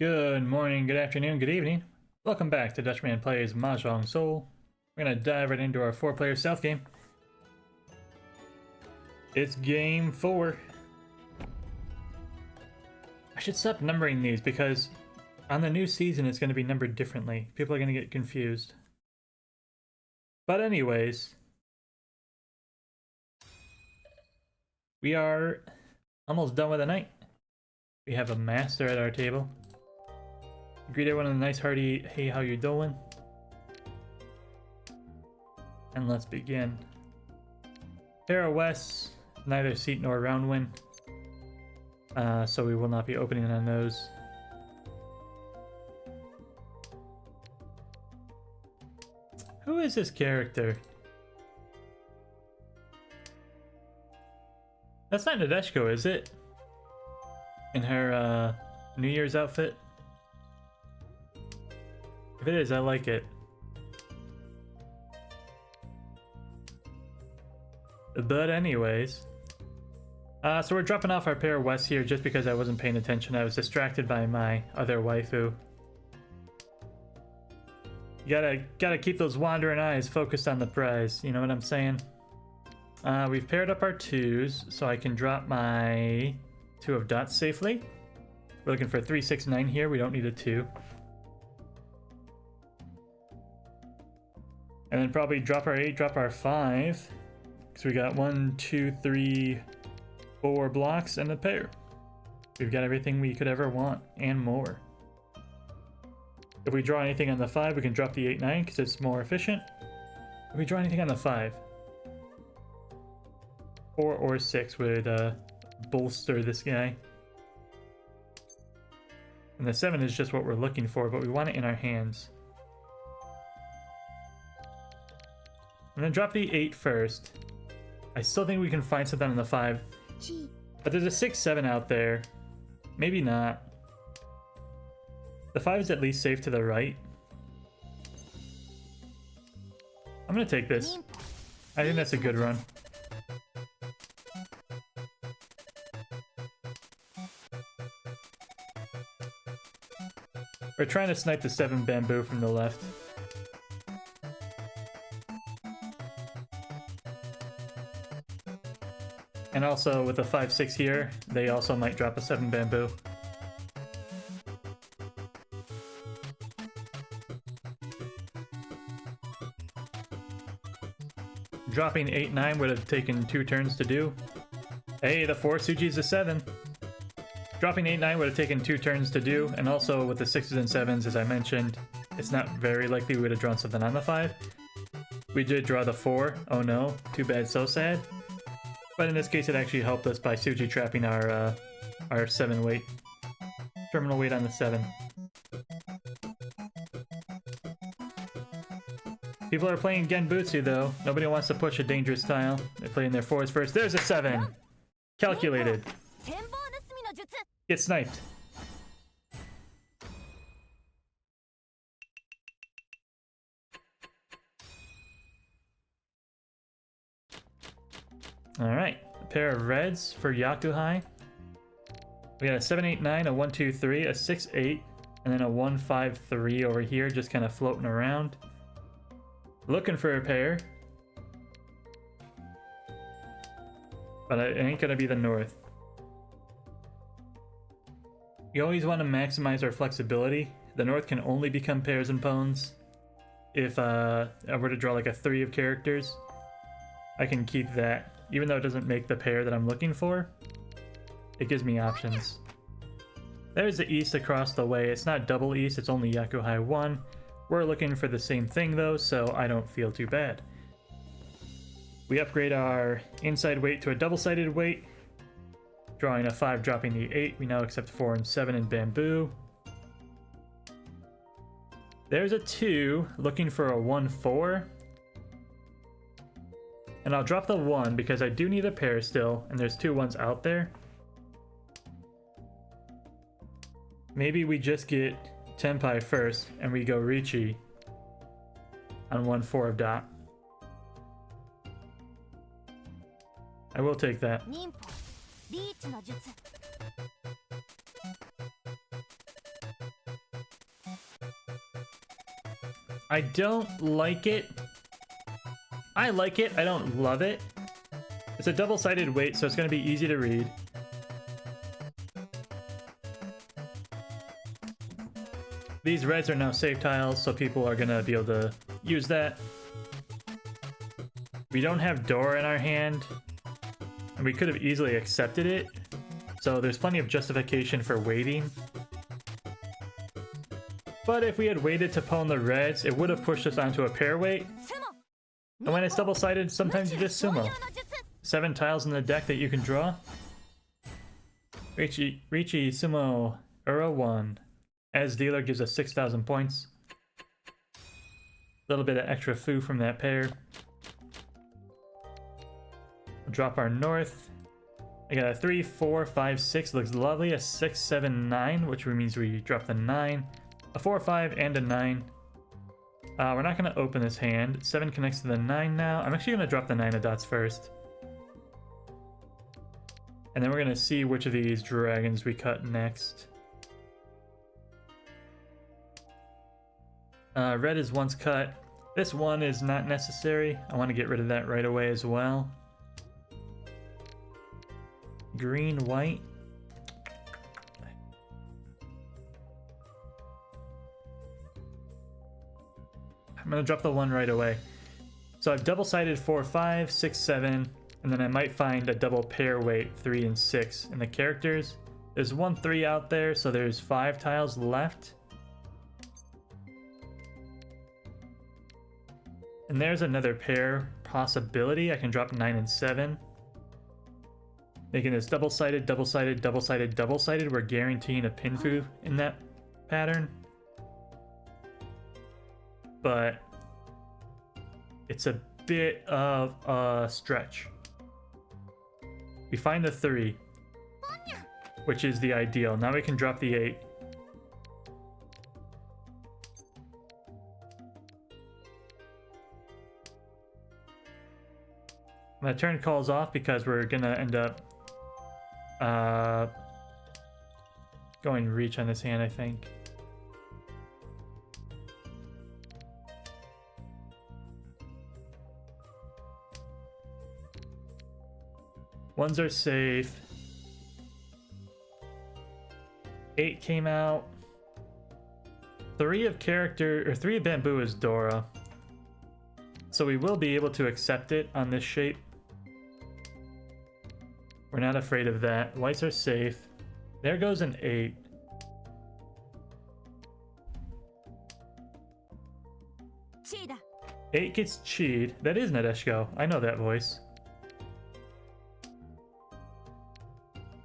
Good morning, good afternoon, good evening. Welcome back to Dutchman Plays Mahjong Soul. We're gonna dive right into our 4-player stealth game. It's game 4. I should stop numbering these because on the new season it's gonna be numbered differently. People are gonna get confused. But anyways, we are almost done with the night. We have a master at our table. Greet everyone in a nice hearty, hey, how you doing? And let's begin. Pair of Wests, neither seat nor round win. So we will not be opening on those. Who is this character? That's not Nadeshko, is it? In her New Year's outfit? If it is, I like it. But anyways. So we're dropping off our pair of Wests here just because I wasn't paying attention. I was distracted by my other waifu. You gotta keep those wandering eyes focused on the prize, you know what I'm saying? We've paired up our 2s, so I can drop my 2 of dots safely. We're looking for a 3, 6, 9 here, we don't need a 2. And then probably drop our 8, drop our 5. Because we got 1, 2, 3, 4 blocks and a pair. We've got everything we could ever want and more. If we draw anything on the 5, we can drop the 8, 9 because it's more efficient. If we draw anything on the 5, 4 or 6 would bolster this guy. And the 7 is just what we're looking for, but we want it in our hands. I'm gonna drop the 8 first. I still think we can find something on the 5. But there's a 6, 7 out there. Maybe not. The 5 is at least safe to the right. I'm gonna take this. I think that's a good run. We're trying to snipe the 7 bamboo from the left. And also with the 5, 6 here, they also might drop a 7 bamboo. Dropping 8, 9 would have taken 2 turns to do. Hey, the 4 Suji's a 7. Dropping 8, 9 would have taken 2 turns to do, and also with the 6s and 7s, as I mentioned, it's not very likely we would have drawn something on the 5. We did draw the 4. Oh no, too bad, so sad. But in this case, it actually helped us by Suji trapping our 7 weight. Terminal weight on the 7. People are playing Genbutsu though. Nobody wants to push a dangerous style. They're playing their 4s first. There's a 7! Calculated. Get sniped. Alright, a pair of reds for Yakuhai. We got a 7, 8, 9, a 1, 2, 3, a 6, 8, and then a 1, 5, 3 over here, just kind of floating around. Looking for a pair. But it ain't gonna be the north. You always want to maximize our flexibility. The north can only become pairs and pawns. If I were to draw like a 3 of characters, I can keep that. Even though it doesn't make the pair that I'm looking for, it gives me options. There's the east across the way. It's not double east, it's only Yakuhai 1. We're looking for the same thing though, so I don't feel too bad. We upgrade our inside weight to a double-sided weight. Drawing a 5, dropping the 8. We now accept 4 and 7 in bamboo. There's a 2, looking for a 1, 4. And I'll drop the 1 because I do need a pair still, and there's 2 1s out there. Maybe we just get Tenpai first, and we go Richi on 1, 4 of dot. I will take that. Ninpo, リーチの術。I don't like it. I like it, I don't love it. It's a double-sided weight, so it's going to be easy to read. These reds are now save tiles, so people are going to be able to use that. We don't have Dora in our hand, and we could have easily accepted it. So there's plenty of justification for waiting. But if we had waited to pwn the reds, it would have pushed us onto a pair weight. And when it's double-sided, sometimes you just sumo. 7 tiles in the deck that you can draw. Richi Sumo Ura 1. As dealer gives us 6,000 points. A little bit of extra foo from that pair. We'll drop our north. I got a 3, 4, 5, 6. Looks lovely. A 6, 7, 9, which means we drop the 9. A 4, 5, and a 9. We're not going to open this hand. 7 connects to the 9 now. I'm actually going to drop the 9 of dots first. And then we're going to see which of these dragons we cut next. Red is once cut. This one is not necessary. I want to get rid of that right away as well. Green, white. I'm going to drop the 1 right away. So I've double-sided 4, 5, 6, 7, and then I might find a double pair weight 3 and 6 in the characters. There's 1 3 out there, so there's 5 tiles left. And there's another pair possibility. I can drop 9 and 7. Making this double-sided, double-sided, double-sided, double-sided. We're guaranteeing a pinfu in that pattern. But it's a bit of a stretch. We find the 3, which is the ideal. Now we can drop the 8. My turn calls off because we're gonna end up going reach on this hand, I think. Ones are safe. 8 came out. 3 of bamboo is Dora. So we will be able to accept it on this shape. We're not afraid of that. Whites are safe. There goes an 8. Eight gets cheed. That is Nadeshiko. I know that voice.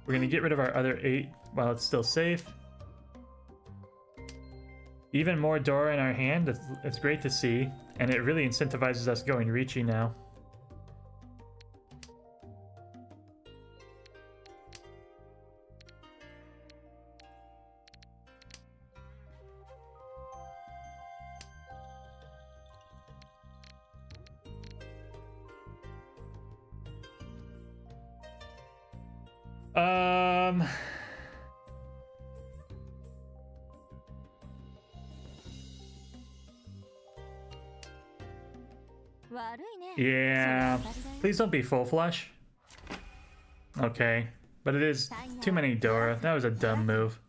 We're going to get rid of our other 8 while it's still safe. Even more Dora in our hand. It's great to see. And it really incentivizes us going Richi now. Yeah, please don't be full flush. Okay, but it is too many Dora. That was a dumb move.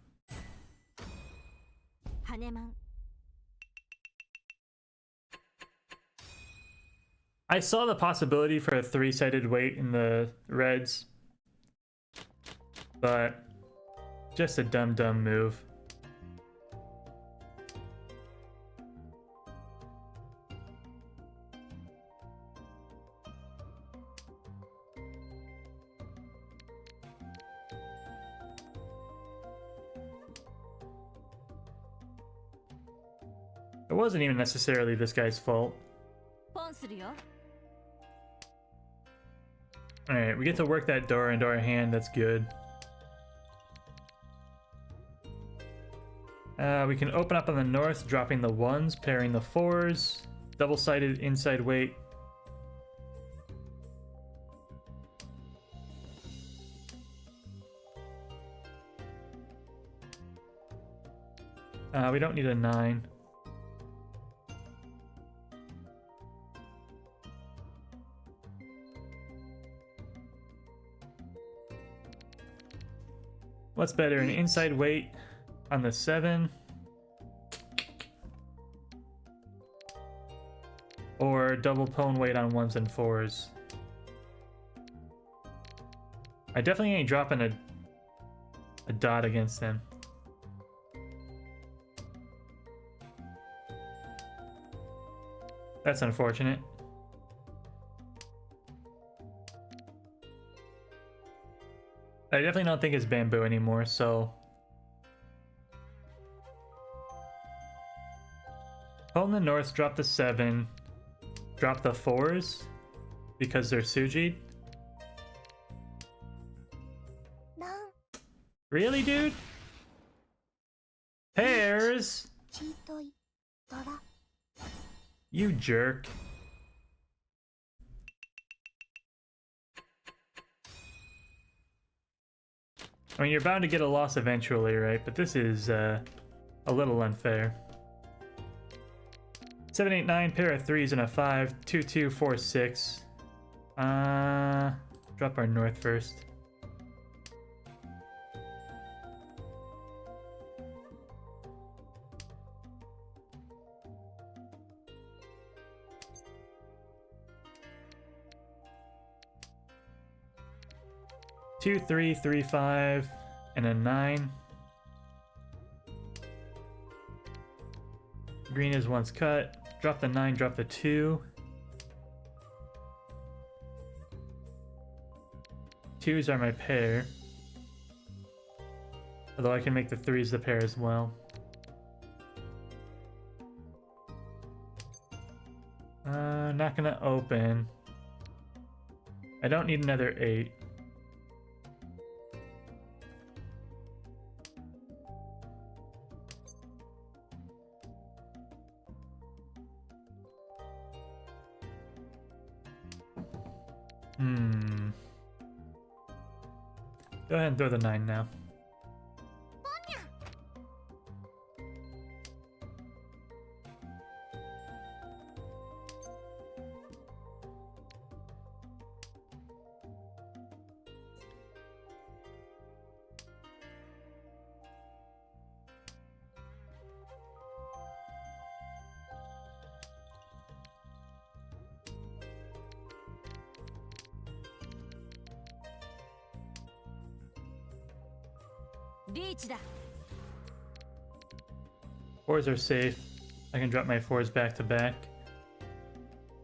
I saw the possibility for a 3-sided weight in the reds, but just a dumb move. It wasn't even necessarily this guy's fault. Alright, we get to work that Dora into our hand, that's good. We can open up on the north, dropping the 1s, pairing the 4s, double-sided inside weight. We don't need a 9. What's better, an inside weight on the 7? Or double pwn weight on 1s and 4s? I definitely ain't dropping a dot against them. That's unfortunate. I definitely don't think it's bamboo anymore, so... Home the North, drop the 7. Drop the 4s because they're Sujid. Really, dude? Pairs? You jerk. I mean, you're bound to get a loss eventually, right? But this is a little unfair. 7, 8, 9, pair of 3s and a 5. 2, 2, 4, 6. Drop our North first. Two, 3, 3, 5, and a 9. Green is once cut. Drop the 9, drop the 2. 2s are my pair. Although I can make the 3s the pair as well. Not gonna open. I don't need another 8. Go ahead and throw the 9 now. Fours are safe. I can drop my 4s back to back.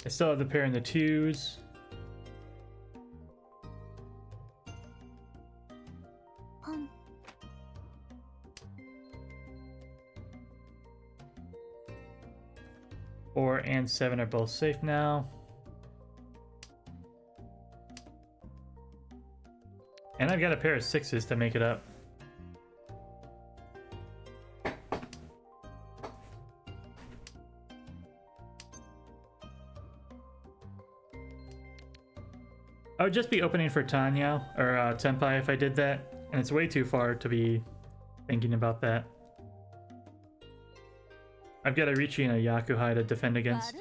I still have the pair in the 2s. Four and 7 are both safe now. And I've got a pair of 6s to make it up. I would just be opening for Tanya or Tenpai if I did that, and it's way too far to be thinking about that. I've got a Richi and a Yakuhai to defend against.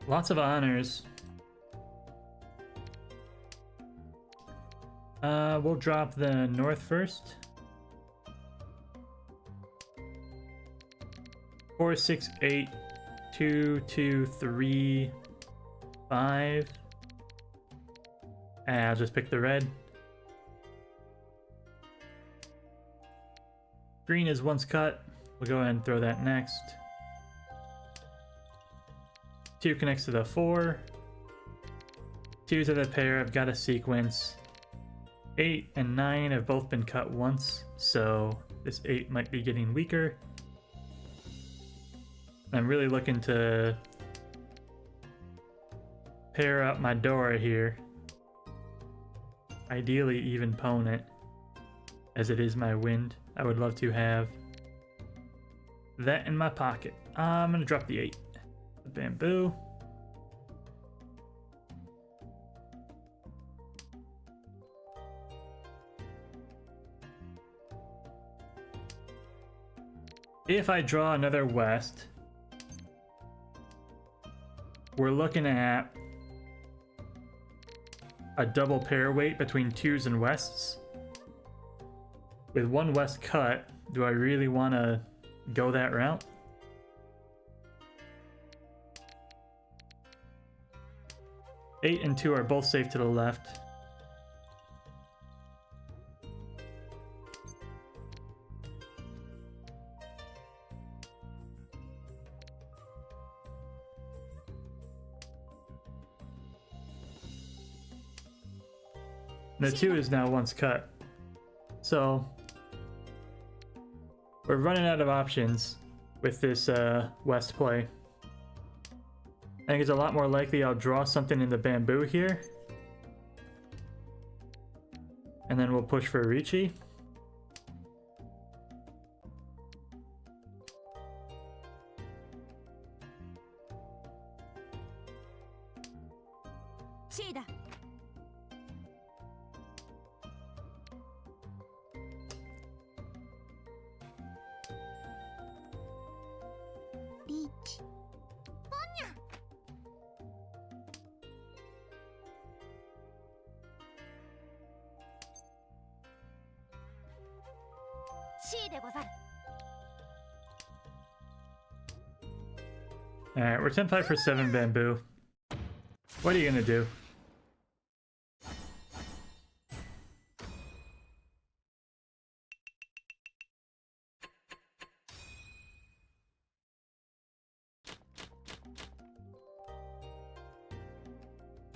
Lots of honors. We'll drop the North first. 4, 6, 8, 2, 2, 3, 5. And I'll just pick the red. Green is once cut. We'll go ahead and throw that next. 2 connects to the 4. 2s are the pair. I've got a sequence. 8 and 9 have both been cut once, so this 8 might be getting weaker. I'm really looking to pair up my Dora here. Ideally even pwn it, as it is my wind. I would love to have that in my pocket. I'm gonna drop the 8. The bamboo. If I draw another west, we're looking at a double pair weight between twos and wests. With one west cut, do I really want to go that route? Eight and two are both safe to the left. The 2 is now once cut. So we're running out of options with this west play. I think it's a lot more likely I'll draw something in the bamboo here. And then we'll push for Ricci. Alright, we're 10-5 for 7 bamboo. What are you gonna do?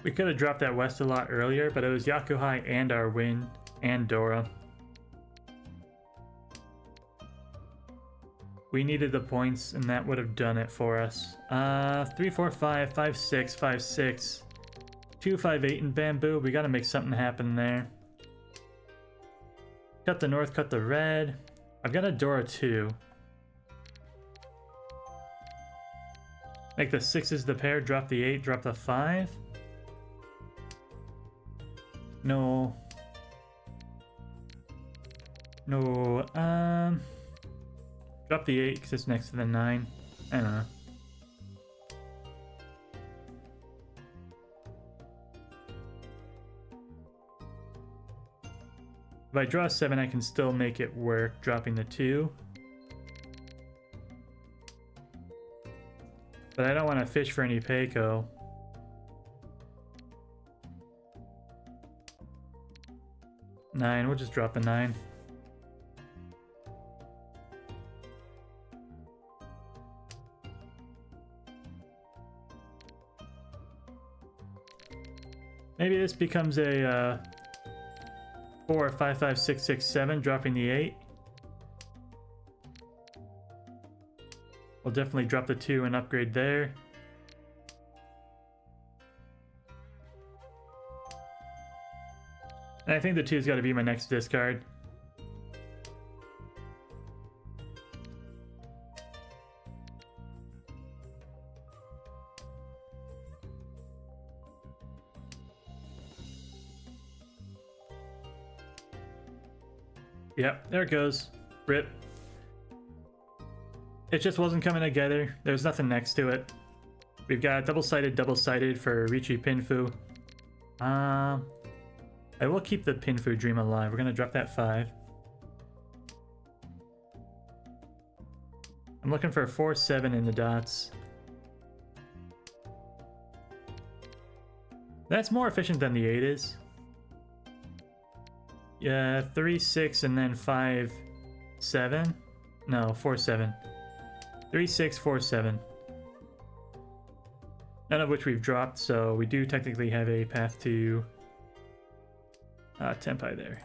We could have dropped that west a lot earlier, but it was Yakuhai and our win, and Dora. We needed the points, and that would have done it for us. 3, 4, 5, 5, 6, 5, 6, 2, 5, 8 in bamboo. We gotta make something happen there. Cut the north, cut the red. I've got a Dora 2. Make the 6s the pair, drop the 8, drop the 5. No. No, drop the 8 because it's next to the 9. I don't know. If I draw a 7, I can still make it work, dropping the 2. But I don't want to fish for any Peiko. Nine, we'll just drop the 9. Maybe this becomes a 4, 5, 5, 6, 6, 7, dropping the 8. We'll definitely drop the 2 and upgrade there. And I think the 2's got to be my next discard. Yep, there it goes. Rip. It just wasn't coming together. There's nothing next to it. We've got double-sided for Ricci Pinfu. I will keep the Pinfu dream alive. We're gonna drop that 5. I'm looking for a 4, 7 in the dots. That's more efficient than the 8 is. Yeah, 3, 6, and then 5, 7. No, 4, 7. 3, 6, 4, 7. None of which we've dropped, so we do technically have a path to Tenpai there.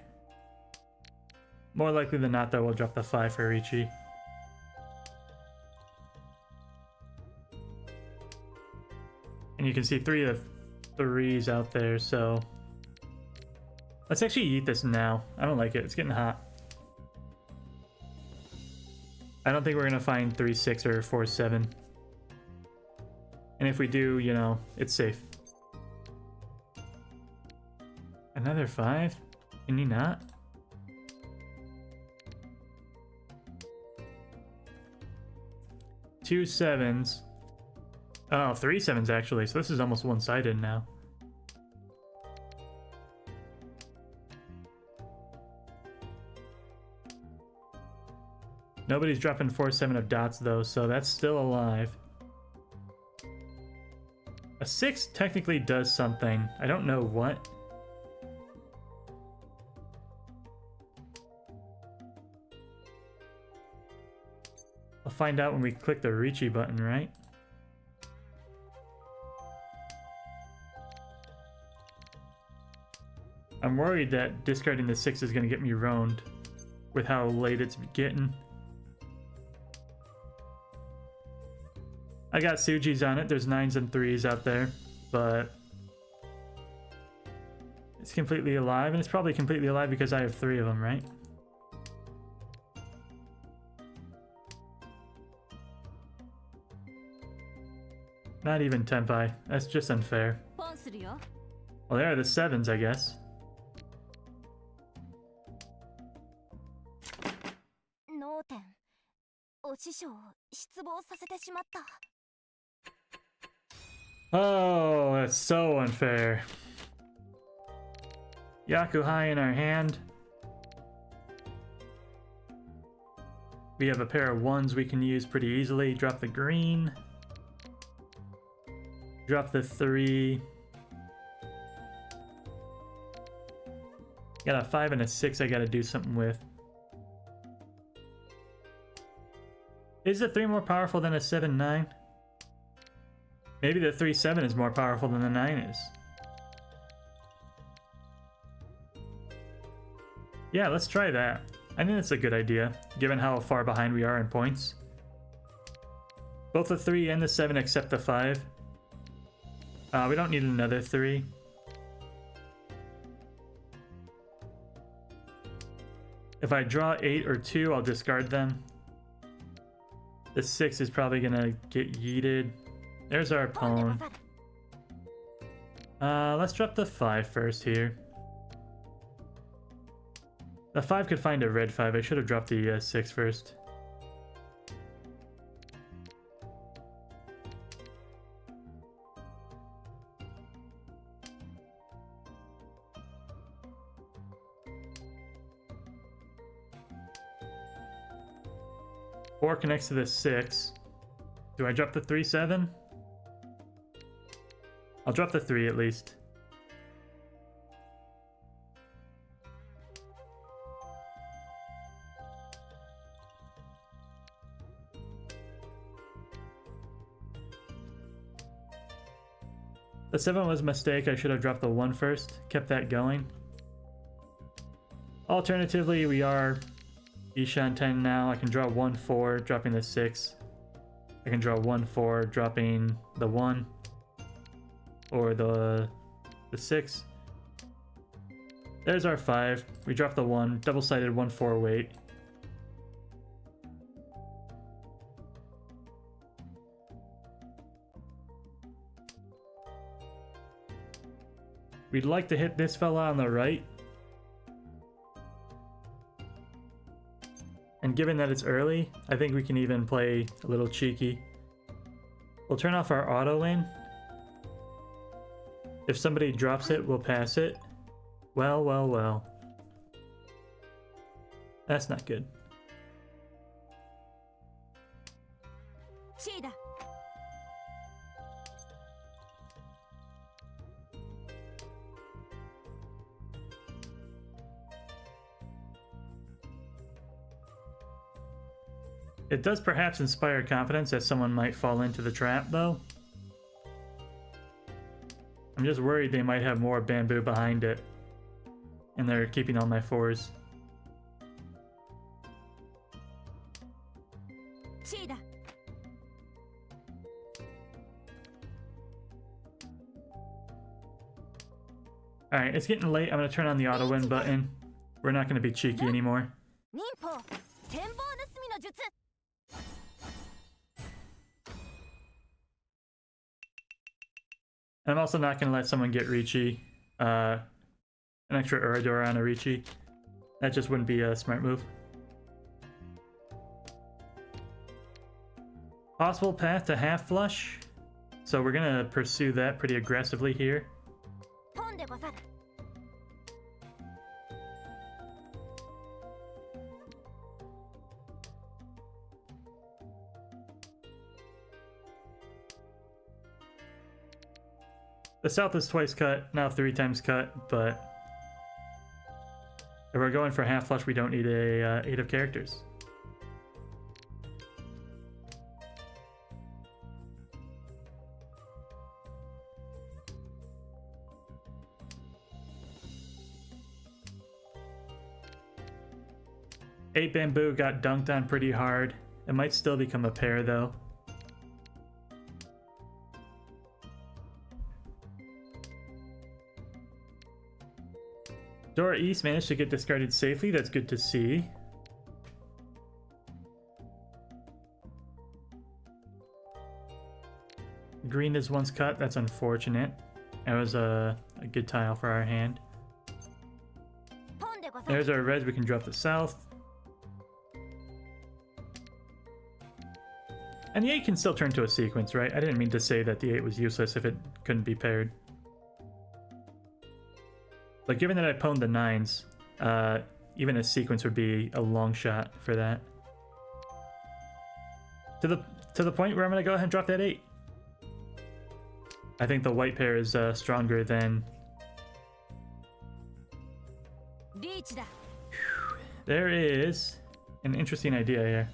More likely than not, though, we'll drop the 5 for Ricci. And you can see 3 of the 3s out there, so let's actually eat this now. I don't like it. It's getting hot. I don't think we're gonna find 3, 6 or 4, 7. And if we do, you know, it's safe. Another 5? Can you not? 2 sevens. Oh, 3 sevens actually, so this is almost one-sided now. Nobody's dropping 4-7 of dots though, so that's still alive. A 6 technically does something. I don't know what. I'll find out when we click the Ricci button, right? I'm worried that discarding the 6 is going to get me roamed with how late it's getting. I got Sujis on it. There's 9s and 3s out there, but it's completely alive, and it's probably completely alive because I have 3 of them, right? Not even Tenpai. That's just unfair. Well, there are the 7s, I guess. Oh, that's so unfair. Yakuhai in our hand. We have a pair of 1s we can use pretty easily. Drop the green. Drop the 3. Got a 5 and a 6 I gotta do something with. Is the 3 more powerful than a 7-9? Maybe the 3-7 is more powerful than the 9 is. Yeah, let's try that. I think that's a good idea, given how far behind we are in points. Both the 3 and the 7 except the 5. We don't need another 3. If I draw 8 or 2, I'll discard them. The 6 is probably gonna get yeeted. There's our pawn. Let's drop the 5 first here. The 5 could find a red 5. I should have dropped the 6 first. Four connects to the 6. Do I drop the 3-7? I'll drop the 3 at least. The 7 was a mistake. I should have dropped the 1 first. Kept that going. Alternatively, we are Ishan 10 now. I can draw 1-4, dropping the 6. I can draw 1-4, dropping the 1. Or the 6. There's our 5. We drop the 1. Double-sided 1-4 weight. We'd like to hit this fella on the right. And given that it's early, I think we can even play a little cheeky. We'll turn off our auto lane. If somebody drops it, we'll pass it. Well, well, well. That's not good. It does perhaps inspire confidence that someone might fall into the trap, though. I'm just worried they might have more bamboo behind it. And they're keeping all my 4s. Alright, it's getting late. I'm going to turn on the auto win button. We're not going to be cheeky anymore. I'm also not going to let someone get Ricci, an extra Urador on a Ricci. That just wouldn't be a smart move. Possible path to half flush. So we're gonna pursue that pretty aggressively here. The south is twice cut, now 3 times cut, but if we're going for half flush, we don't need a 8 of characters. Eight bamboo got dunked on pretty hard. It might still become a pair though. Door East managed to get discarded safely. That's good to see. Green is once cut. That's unfortunate. That was a good tile for our hand. There's our reds. We can drop the south. And the 8 can still turn to a sequence, right? I didn't mean to say that the 8 was useless if it couldn't be paired. But given that I pwned the 9s, even a sequence would be a long shot for that. To the point where I'm going to go ahead and drop that 8. I think the white pair is stronger than... There is an interesting idea here.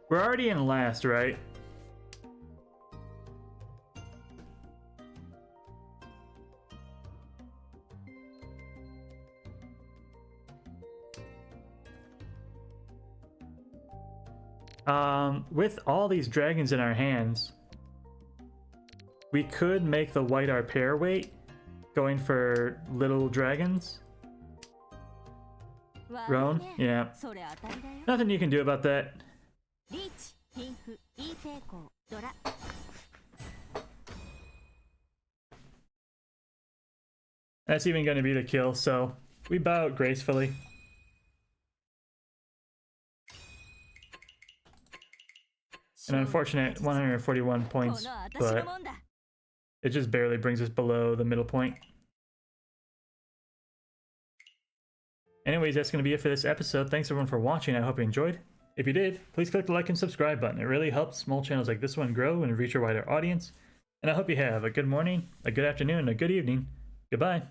We're already in last, right? With all these dragons in our hands, we could make the white our pair weight, going for little dragons. Roan? Yeah. Nothing you can do about that. That's even going to be the kill, so we bow out gracefully. An unfortunate 141 points, but it just barely brings us below the middle point. Anyways, that's going to be it for this episode. Thanks everyone for watching. I hope you enjoyed. If you did, please click the like and subscribe button. It really helps small channels like this one grow and reach a wider audience. And I hope you have a good morning, a good afternoon, a good evening. Goodbye.